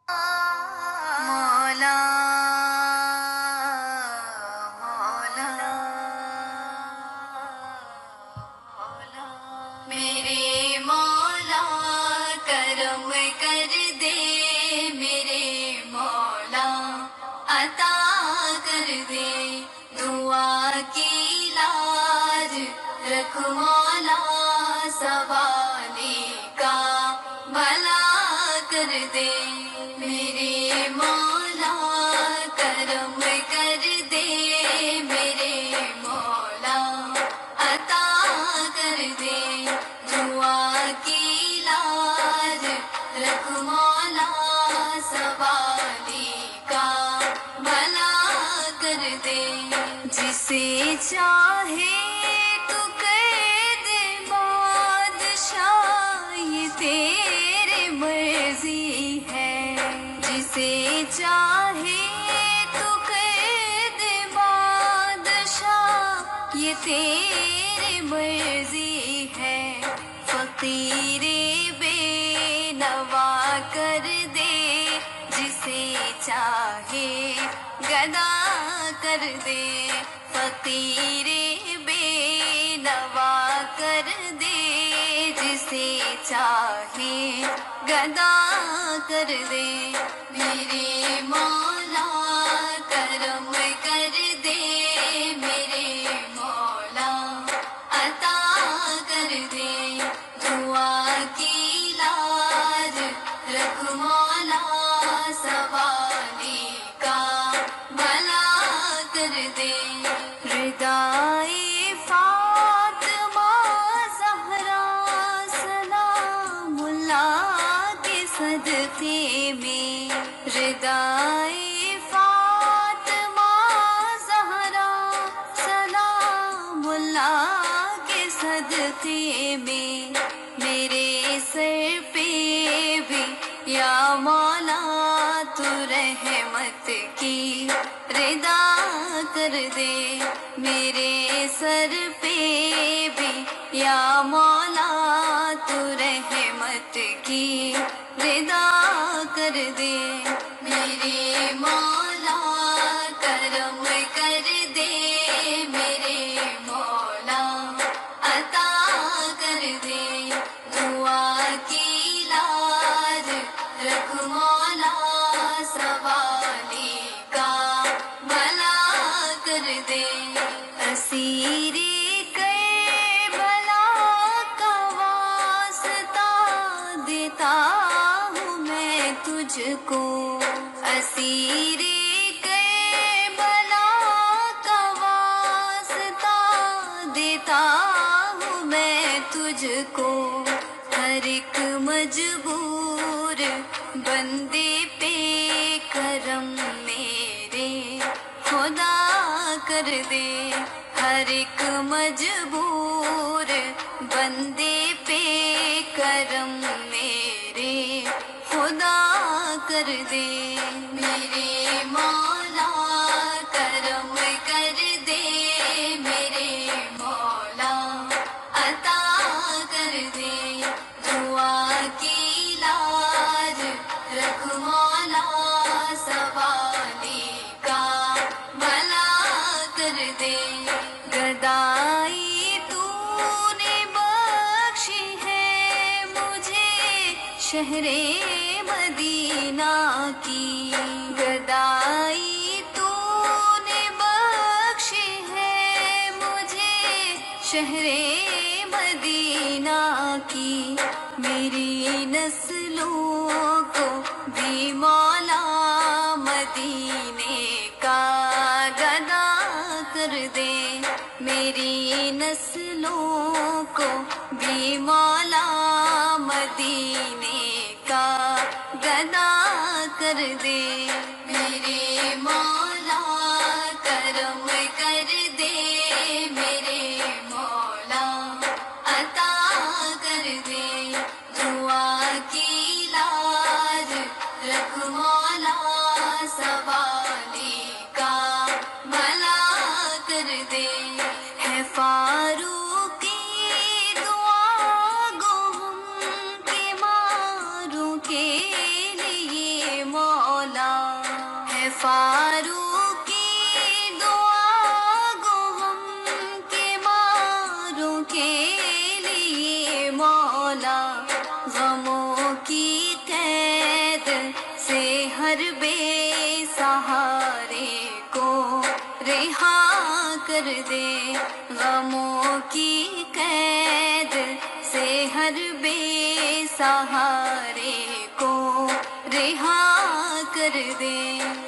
مولا مولا مولا میرے مولا کرم کر دے، میرے مولا عطا کر دے، دعا کی لاج رکھ مولا، سوالی کا بھلا کر دے، میرے مولا کرم کر دے، میرے مولا عطا کر دے، دعا کی لاج رکھ مولا، سوالی کا بھلا کر دے، جسے چاہے تو کر دے بادشاہ، یہ تیرے مرضی ہے، جسے چاہے تو کر دے بادشاہ، یہ تیرے مرضی ہے، فقیر بے نوا کر دے، جسے چاہے گدا کر دے، فقیر بے نوا کر دے، جسے چاہے گدا کر دے، میرے مولا کرم کر دے، میرے مولا عطا کر دے، دعا کی لاج رکھ مولا، سوالی کا بھلا کر دے، ردائے فاطمہ زہرا سلام اللہ کے صدقے میں، ردائے فاطمہ زہرا سلام اللہ کے صدقے میں، میرے سر پہ بھی یا مولا تو رحمت کی ردا کر دے، میرے سر پہ بھی یا مولا تو رحمت کی ردا کر دے، میرے مولا کرم کر دے، میرے مولا عطا کر دے، دعا کی لاج رکھ مولا، سوالی کا بھلا کر دے، اسیر کربلا کا واسطہ دیتا ہوں میں تجھ کو، اسیر کربلا کا واسطہ دیتا ہوں میں تجھ کو، ہر ایک مجبور بندے پہ کرم میرے خدا کر دے، ہر ایک مجبور بندے پہ کرم میرے خدا کر دے، میرے مولا کرم کر دے، میرے مولا عطا کر دے، دعا کی لاج رکھ مولا، سوالی کا بھلا کر دے، گدائی تو نے بخشی ہے مجھے شہر مدینہ کی، گدائی تو نے بخشی ہے مجھے شہر مدینہ کی، میری نسلوں کو بھی مولا مدینے کا گدا کر دے، میری نسلوں کو بھی مولا مدینے کا گدا کر دے، میرے مولا کرم کر دے، میرے مولا عطا کر دے، دعا کی لاج رکھ مولا، سوالی کا بھلا کر دے، ہے فاروق کی دعا گو ہم کے ماروں کے لیے فاروق کی دعا گو ہم کے ماروں کے لیے مولا، غموں کی قید سے ہر بے سہارے کو رہا کر دے، غموں کی قید سے ہر بے سہارے کو رہا کر دے۔